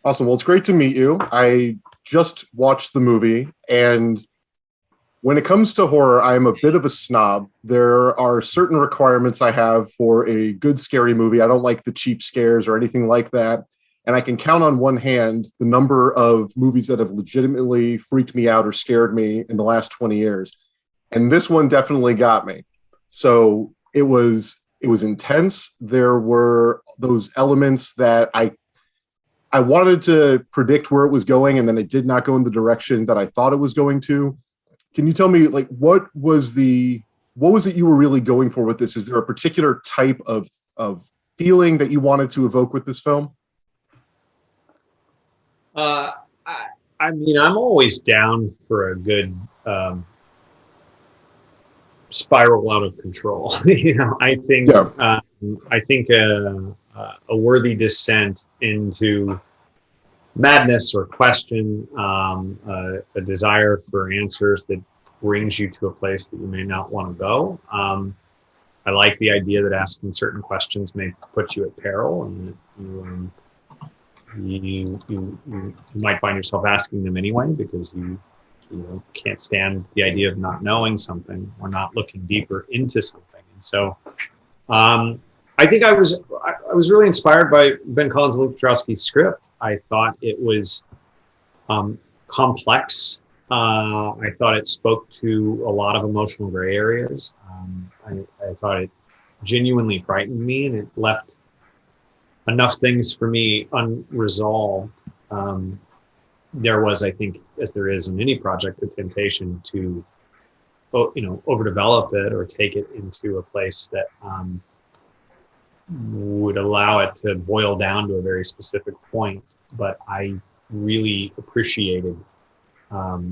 Awesome. Well, it's great to meet you. I just watched the movie, and when it comes to horror, I'm a bit of a snob. There are certain requirements I have for a good scary movie. I don't like the cheap scares or anything like that. And I can count on one hand the number of movies that have legitimately freaked me out or scared me in the last 20 years. And this one definitely got me. So it was intense. There were those elements that I wanted to predict where it was going, and then it did not go in the direction that I thought it was going to. Can you tell me, like, what was it you were really going for with this? Is there a particular type of feeling that you wanted to evoke with this film? Uh, I mean, I'm always down for a good spiral out of control. Yeah. I think a worthy descent into madness or question, a desire for answers that brings you to a place that you may not want to go. I like the idea that asking certain questions may put you at peril, and that you might find yourself asking them anyway because you can't stand the idea of not knowing something or not looking deeper into something. And so I think I was really inspired by Ben Collins and Luke Petrowski's script. I thought it was complex. I thought it spoke to a lot of emotional gray areas. I thought it genuinely frightened me, and it left enough things for me unresolved. There was, I think, as there is in any project, the temptation to, overdevelop it or take it into a place that would allow it to boil down to a very specific point. But I really appreciated a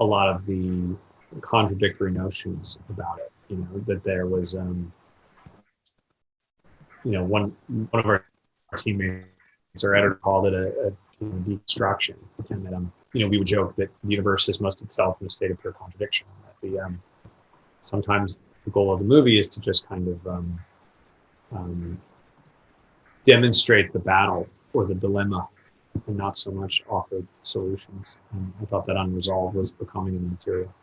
lot of the contradictory notions about it. That there was, one of our teammates, our editor, called it a deconstruction, and that we would joke that the universe is most itself in a state of pure contradiction. That sometimes the goal of the movie is to just kind of demonstrate the battle or the dilemma, and not so much offer solutions. And I thought that unresolved was becoming in the material.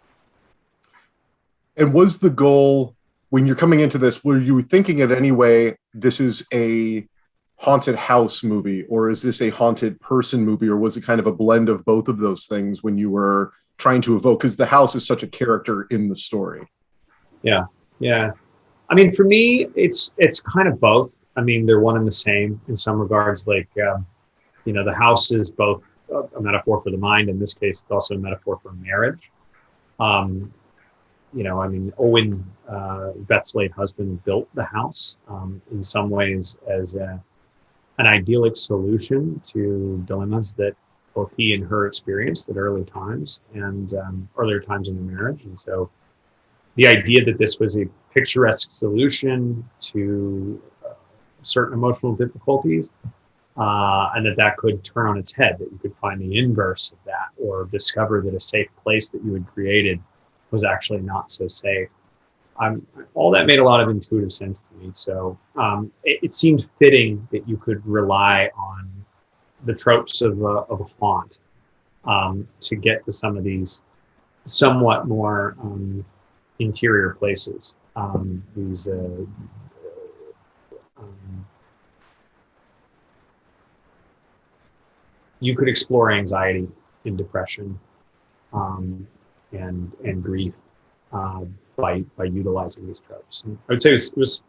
And was the goal, when you're coming into this, were you thinking it anyway, this is a haunted house movie, or is this a haunted person movie, or was it kind of a blend of both of those things when you were trying to evoke, because the house is such a character in the story? Yeah. I mean, for me, it's kind of both. I mean, they're one and the same in some regards. Like, the house is both a metaphor for the mind. In this case, it's also a metaphor for marriage. I mean, Owen, Beth's late husband, built the house in some ways as an idyllic solution to dilemmas that both he and her experienced at early times and earlier times in the marriage. And so the idea that this was a picturesque solution to certain emotional difficulties, and that could turn on its head, that you could find the inverse of that, or discover that a safe place that you had created was actually not so safe. All that made a lot of intuitive sense to me. So it seemed fitting that you could rely on the tropes of a haunt to get to some of these somewhat more interior places. You could explore anxiety and depression and grief by utilizing these tropes. And I would say it was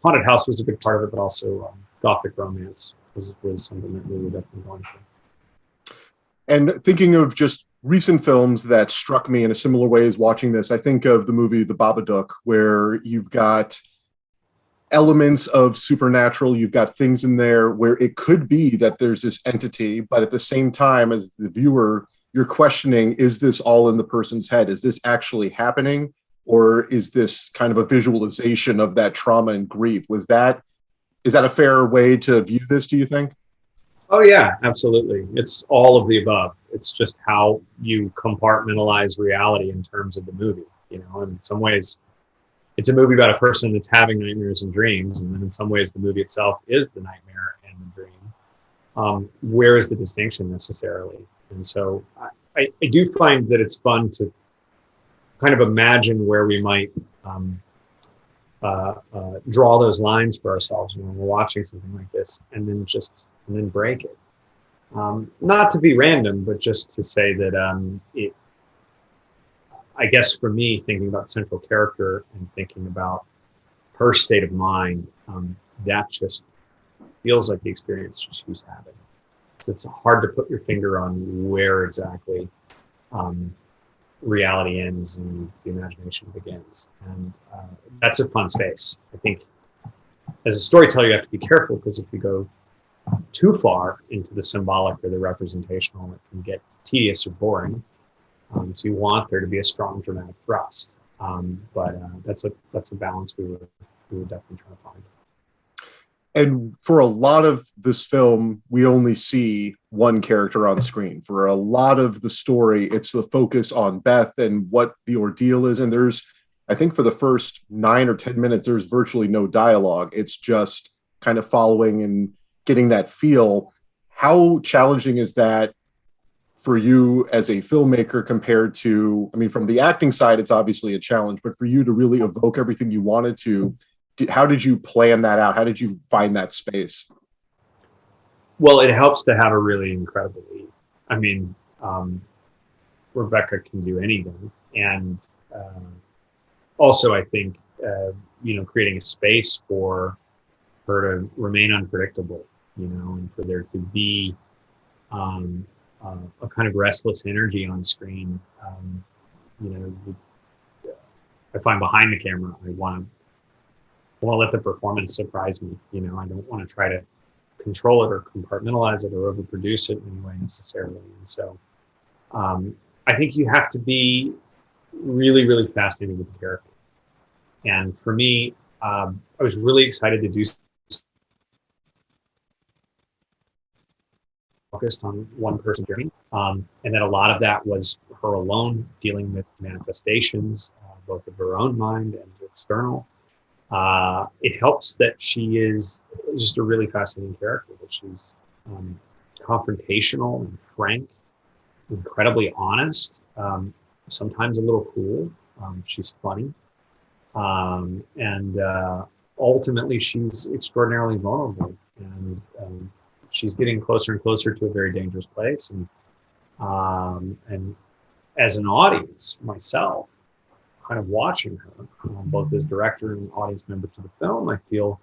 haunted house was a big part of it, but also gothic romance was something that we were definitely going for. And thinking of just recent films that struck me in a similar way as watching this, I think of the movie The Babadook, where you've got elements of supernatural, you've got things in there where it could be that there's this entity, but at the same time, as the viewer, you're questioning, is this all in the person's head? Is this actually happening? Or is this kind of a visualization of that trauma and grief? Is that a fair way to view this, do you think? Oh yeah, absolutely. It's all of the above. It's just how you compartmentalize reality in terms of the movie. In some ways, it's a movie about a person that's having nightmares and dreams, and then in some ways, the movie itself is the nightmare and the dream. where is the distinction necessarily? And so I do find that it's fun to kind of imagine where we might draw those lines for ourselves when we're watching something like this, and then break it. Not to be random, but just to say that I guess for me, thinking about central character and thinking about her state of mind, that just feels like the experience she was having. It's hard to put your finger on where exactly reality ends and the imagination begins. And that's a fun space. I think as a storyteller, you have to be careful, because if you go too far into the symbolic or the representational, it can get tedious or boring. So you want there to be a strong dramatic thrust. But that's a balance we were definitely trying to find. And for a lot of this film, we only see one character on screen. For a lot of the story, it's the focus on Beth and what the ordeal is. And I think for the first 9 or 10 minutes, there's virtually no dialogue. It's just kind of following and getting that feel. How challenging is that for you as a filmmaker compared to, I mean, from the acting side, it's obviously a challenge, but for you to really evoke everything you wanted to, how did you plan that out? How did you find that space? Well, it helps to have a really incredible lead. I mean, Rebecca can do anything. And also, I think, creating a space for her to remain unpredictable, and for there to be a kind of restless energy on screen. I find behind the camera, I want to let the performance surprise me. I don't want to try to control it or compartmentalize it or overproduce it in any way necessarily. And so I think you have to be really, really fascinated with the character. And for me, I was really excited to do focused on one person's journey. And then a lot of that was her alone dealing with manifestations, both of her own mind and external. It helps that she is just a really fascinating character, that she's confrontational and frank, incredibly honest, sometimes a little cool. She's funny. And ultimately, she's extraordinarily vulnerable. And she's getting closer and closer to a very dangerous place. And as an audience, myself, kind of watching her, both as director and audience member to the film, I feel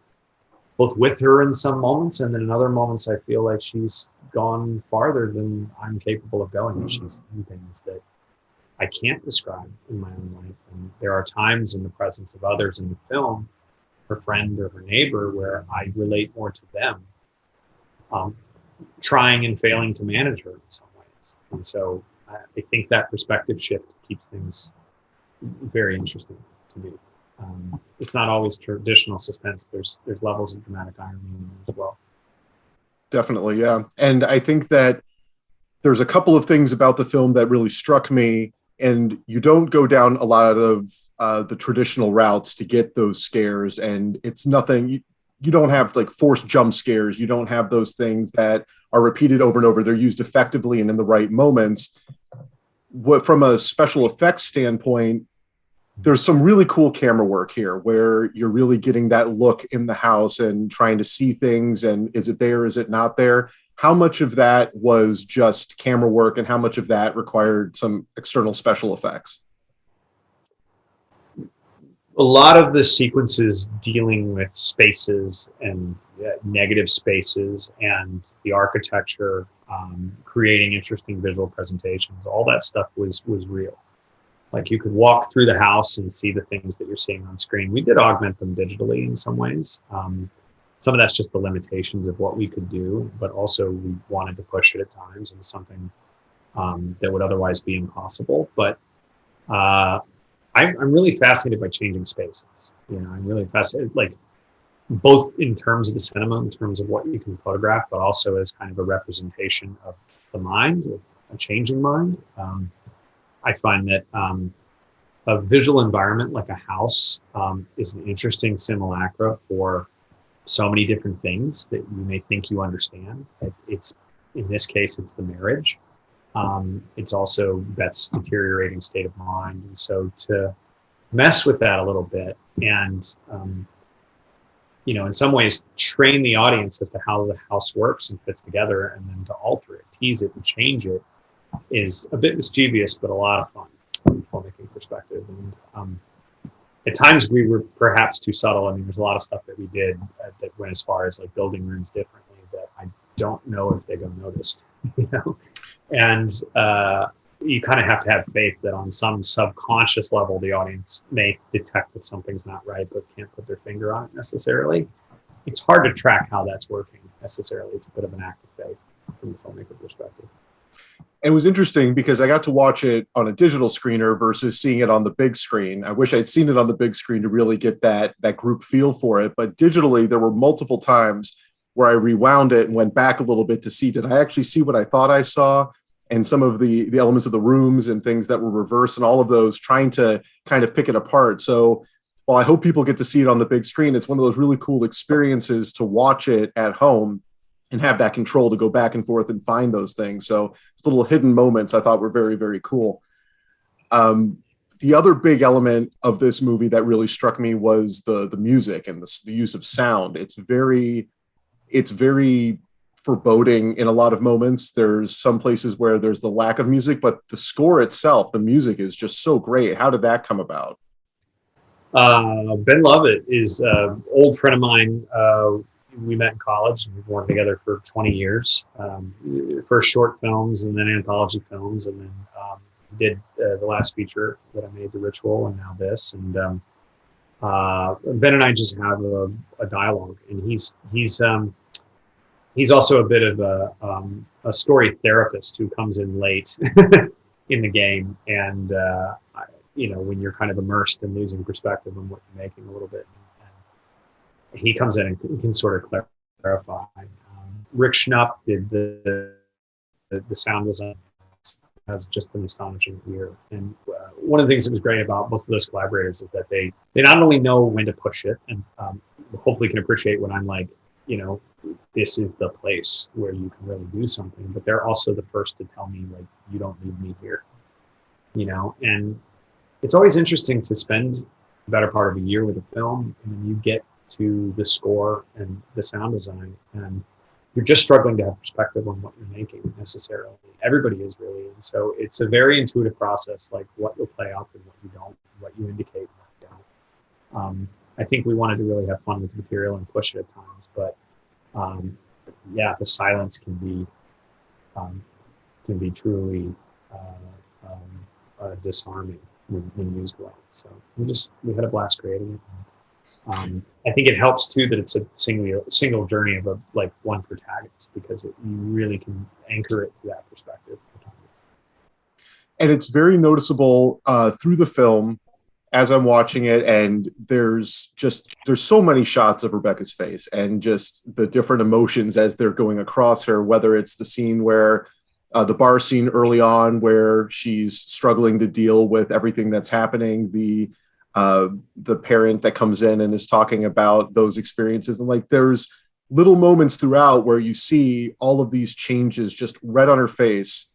both with her in some moments, and then in other moments, I feel like she's gone farther than I'm capable of going. And she's done things that I can't describe in my own life. And there are times in the presence of others in the film, her friend or her neighbor, where I relate more to them, trying and failing to manage her in some ways. And so I think that perspective shift keeps things very interesting to me. It's not always traditional suspense. There's levels of dramatic irony in there as well. Definitely, yeah. And I think that there's a couple of things about the film that really struck me, and you don't go down a lot of the traditional routes to get those scares, and it's nothing, you don't have like forced jump scares. You don't have those things that are repeated over and over. They're used effectively and in the right moments. From a special effects standpoint, there's some really cool camera work here where you're really getting that look in the house and trying to see things. And is it there? Is it not there? How much of that was just camera work and how much of that required some external special effects? A lot of the sequences dealing with spaces and negative spaces and the architecture, creating interesting visual presentations, all that stuff was real. Like you could walk through the house and see the things that you're seeing on screen. We did augment them digitally in some ways. Some of that's just the limitations of what we could do, but also we wanted to push it at times into something that would otherwise be impossible. But I'm really fascinated by changing spaces. I'm really fascinated, like both in terms of the cinema, in terms of what you can photograph, but also as kind of a representation of the mind, a changing mind. I find that a visual environment like a house is an interesting simulacra for so many different things that you may think you understand. It's in this case, it's the marriage. It's also Beth's deteriorating state of mind, and so to mess with that a little bit and in some ways train the audience as to how the house works and fits together, and then to alter it, tease it, and change it is a bit mischievous, but a lot of fun from a filmmaking perspective. And at times we were perhaps too subtle. I mean, there's a lot of stuff that we did that went as far as like building rooms differently that I don't know if they're going to notice, and you kind of have to have faith that on some subconscious level, the audience may detect that something's not right, but can't put their finger on it necessarily. It's hard to track how that's working necessarily. It's a bit of an act of faith from the filmmaker perspective. It was interesting because I got to watch it on a digital screener versus seeing it on the big screen. I wish I'd seen it on the big screen to really get that group feel for it. But digitally, there were multiple times where I rewound it and went back a little bit to see, did I actually see what I thought I saw? And some of the elements of the rooms and things that were reversed and all of those, trying to kind of pick it apart. So while I hope people get to see it on the big screen, it's one of those really cool experiences to watch it at home and have that control to go back and forth and find those things. So it's little hidden moments I thought were very, very cool. The other big element of this movie that really struck me was the music and the use of sound. It's very foreboding in a lot of moments. There's some places where there's the lack of music, but the score itself, the music is just so great. How did that come about? Ben Lovett is an old friend of mine. We met in college and we've worked together for 20 years. First short films and then anthology films, and then did the last feature that I made, The Ritual, and now this. And Ben and I just have a dialogue, and he's also a bit of a story therapist who comes in late in the game, and when you're kind of immersed and losing perspective on what you're making a little bit, and he comes in and can sort of clarify. Rick Schnupp did the sound design, has just an astonishing ear, and one of the things that was great about both of those collaborators is that they not only know when to push it, and hopefully can appreciate when I'm like, this is the place where you can really do something, but they're also the first to tell me, like, you don't need me here, and it's always interesting to spend the better part of a year with a film, and then you get to the score and the sound design, and you're just struggling to have perspective on what you're making necessarily. Everybody is really, and so it's a very intuitive process, like what will play out and what you don't, what you indicate and what you don't. I think we wanted to really have fun with the material and push it at times, but the silence can be truly disarming when used well. So we had a blast creating it. I think it helps too that it's a single journey of one protagonist, because you really can anchor it to that perspective. And it's very noticeable through the film as I'm watching it, and there's so many shots of Rebecca's face and just the different emotions as they're going across her, whether it's the scene where the bar scene early on where she's struggling to deal with everything that's happening, the parent that comes in and is talking about those experiences, and there's little moments throughout where you see all of these changes just right on her face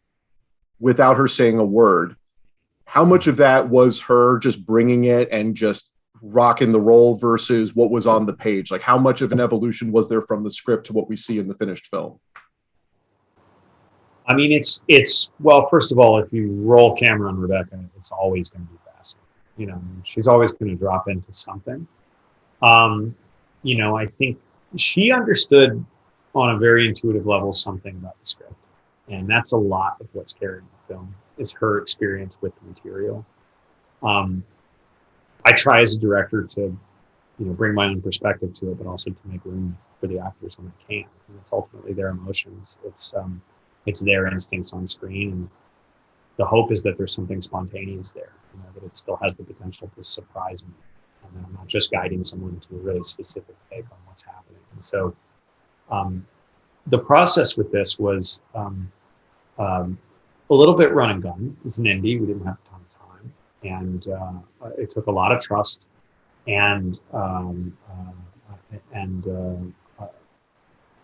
without her saying a word. How much of that was her just bringing it and just rocking the role versus what was on the page? Like, how much of an evolution was there from the script to what we see in the finished film? I mean, it's well, first of all, if you roll camera on Rebecca, it's always going to be faster. She's always going to drop into something. I think she understood on a very intuitive level something about the script, and that's a lot of what's carried in the film is her experience with the material. I try as a director to, bring my own perspective to it, but also to make room for the actors when I can. And it's ultimately their emotions. It's their instincts on screen, and the hope is that there's something spontaneous there, that it still has the potential to surprise me, and that I'm not just guiding someone to a really specific take on what's happening. And so, the process with this was a little bit run and gun. It's an indie. We didn't have a ton of time, and it took a lot of trust. And and I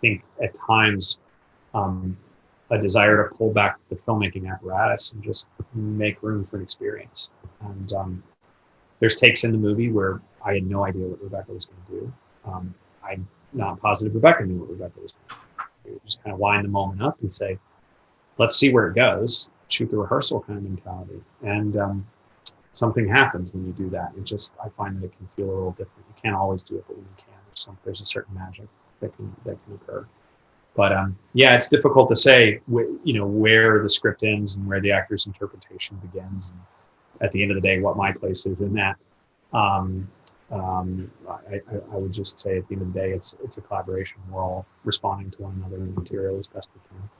think at times a desire to pull back the filmmaking apparatus and just make room for an experience. And there's takes in the movie where I had no idea what Rebecca was going to do. I'm not positive Rebecca knew what Rebecca was going to do. Just kind of wind the moment up and say, let's see where it goes, shoot the rehearsal kind of mentality. And something happens when you do that. It just, I find that it can feel a little different. You can't always do it, but when you can, there's a certain magic that can occur. But yeah, it's difficult to say, where the script ends and where the actor's interpretation begins. And at the end of the day, what my place is in that. I would just say at the end of the day, it's a collaboration. We're all responding to one another in the material as best we can.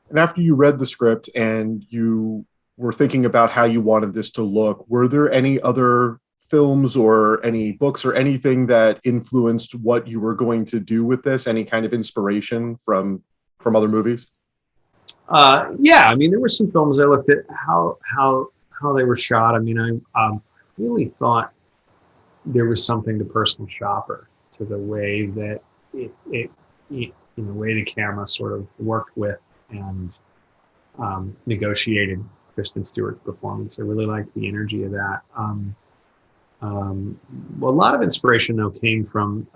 And after you read the script and you were thinking about how you wanted this to look, were there any other films or any books or anything that influenced what you were going to do with this? Any kind of inspiration from other movies? Yeah, I mean, there were some films I looked at how they were shot. I mean, I really thought there was something to Personal Shopper, to the way that it the way the camera sort of worked with and negotiated Kristen Stewart's performance. I really liked the energy of that. Well, a lot of inspiration though came from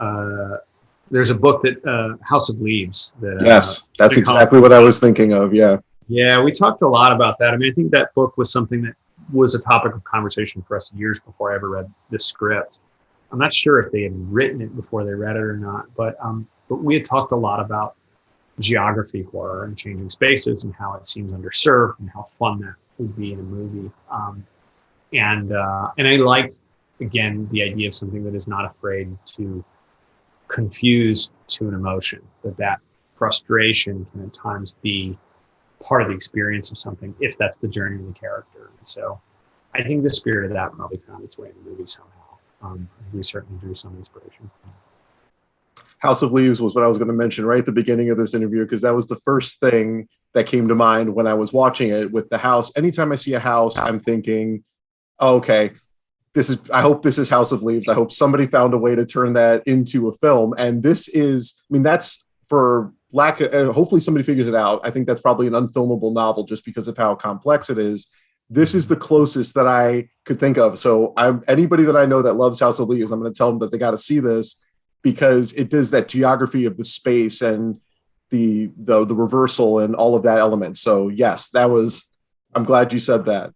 there's a book that House of Leaves. That, yes, that's exactly what I was thinking of. Yeah. Yeah, we talked a lot about that. I mean, I think that book was something that was a topic of conversation for us years before I ever read the script. I'm not sure if they had written it before they read it or not, but we had talked a lot about geography horror and changing spaces and how it seems underserved and how fun that would be in a movie. And I like, again, the idea of something that is not afraid to confuse to an emotion, that frustration can at times be part of the experience of something, if that's the journey of the character. And so I think the spirit of that probably found its way in the movie somehow. We certainly drew some inspiration from it. House of Leaves was what I was going to mention right at the beginning of this interview, because that was the first thing that came to mind when I was watching it with the house. Anytime I see a house, I'm thinking, oh, okay, I hope this is House of Leaves. I hope somebody found a way to turn that into a film. And this is, I mean, that's for lack of, hopefully somebody figures it out. I think that's probably an unfilmable novel just because of how complex it is. This is the closest that I could think of. So anybody that I know that loves House of Leaves, I'm going to tell them that they got to see this, because it does that geography of the space and the reversal and all of that element. So yes, I'm glad you said that.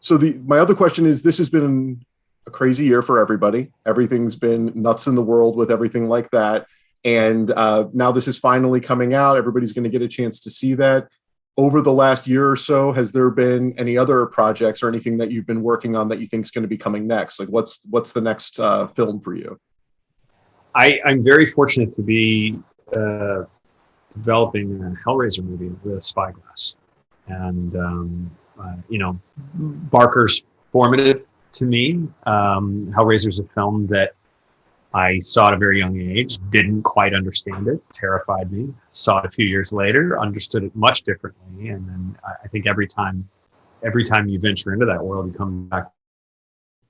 So my other question is, this has been a crazy year for everybody. Everything's been nuts in the world with everything like that. And now this is finally coming out. Everybody's going to get a chance to see that. Over the last year or so, has there been any other projects or anything that you've been working on that you think is going to be coming next? Like what's the next film for you? I'm very fortunate to be developing a Hellraiser movie with Spyglass. And, Barker's formative to me. Hellraiser's a film that I saw at a very young age, didn't quite understand it, terrified me. Saw it a few years later, understood it much differently. And then I think every time you venture into that world, you come back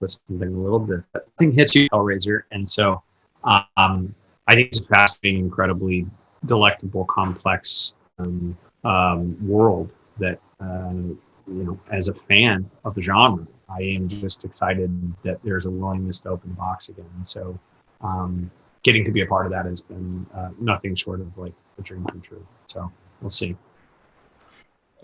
with something a little different. Nothing hits you, Hellraiser. And so I think it's a fascinating, incredibly delectable, complex world that, as a fan of the genre, I am just excited that there's a willingness to open the box again. And so getting to be a part of that has been nothing short of like a dream come true. So we'll see.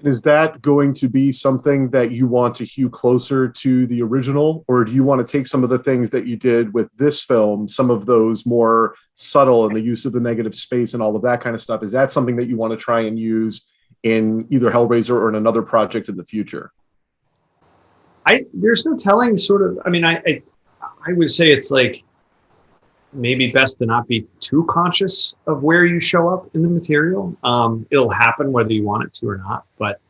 Is that going to be something that you want to hew closer to the original, or do you want to take some of the things that you did with this film, some of those more subtle and the use of the negative space and all of that kind of stuff? Is that something that you want to try and use in either Hellraiser or in another project in the future? There's no telling sort of, I mean, I would say it's like maybe best to not be too conscious of where you show up in the material. It'll happen whether you want it to or not, but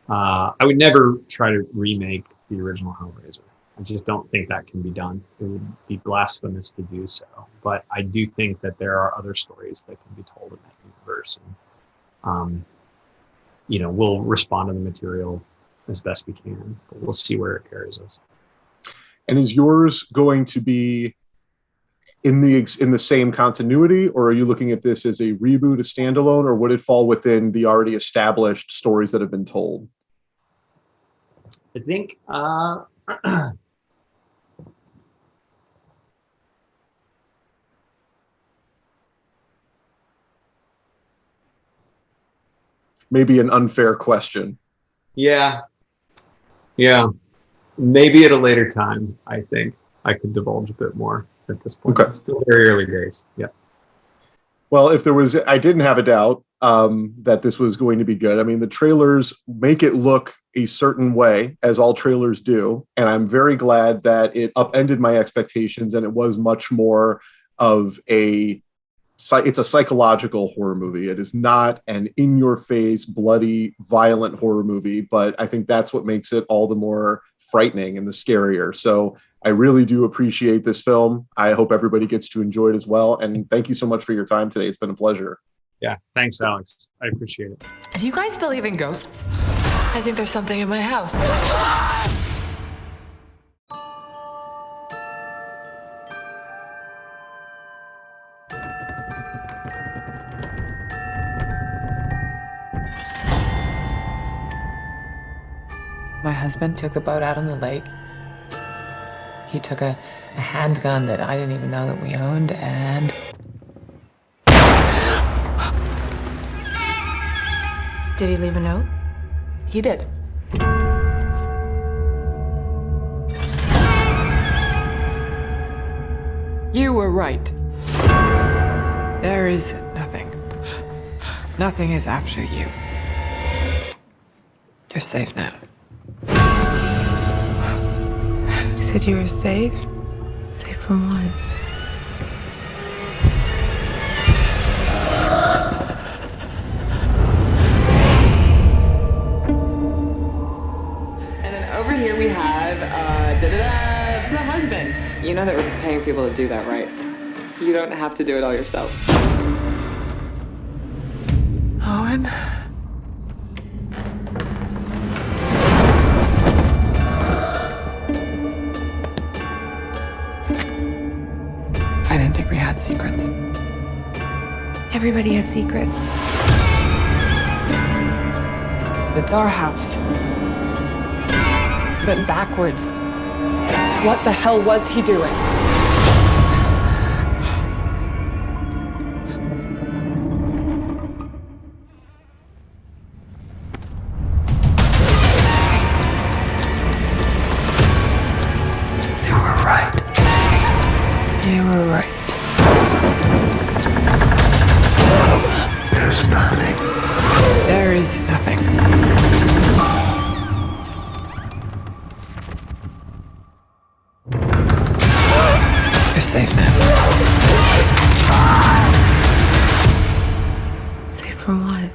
I would never try to remake the original Hellraiser. I just don't think that can be done. It would be blasphemous to do so. But I do think that there are other stories that can be told in that universe. And, we'll respond to the material as best we can, but we'll see where it carries us. And is yours going to be in the same continuity, or are you looking at this as a reboot, a standalone, or would it fall within the already established stories that have been told? I think Maybe an unfair question. yeah, maybe at a later time. I think I could divulge a bit more at this point. Okay. It's still very early days. Yeah. Well, I didn't have a doubt that this was going to be good. I mean, the trailers make it look a certain way, as all trailers do. And I'm very glad that it upended my expectations and it was much more of it's a psychological horror movie. It is not an in-your-face, bloody, violent horror movie, but I think that's what makes it all the more frightening and the scarier. So I really do appreciate this film. I hope everybody gets to enjoy it as well. And thank you so much for your time today. It's been a pleasure. Yeah. Thanks, Alex. I appreciate it. Do you guys believe in ghosts? I think there's something in my house. My husband took the boat out on the lake. He took a handgun that I didn't even know that we owned, and Did he leave a note? he did. You were right. There is nothing. Nothing is after you. You're safe now. You said you were safe? Safe from what? And then over here we have, the husband. You know that we're paying people to do that, right? You don't have to do it all yourself. Owen? I didn't think we had secrets. Everybody has secrets. It's our house. But backwards. What the hell was he doing? You were right. You were right. There's nothing. There is nothing. You're safe now. Safe from what?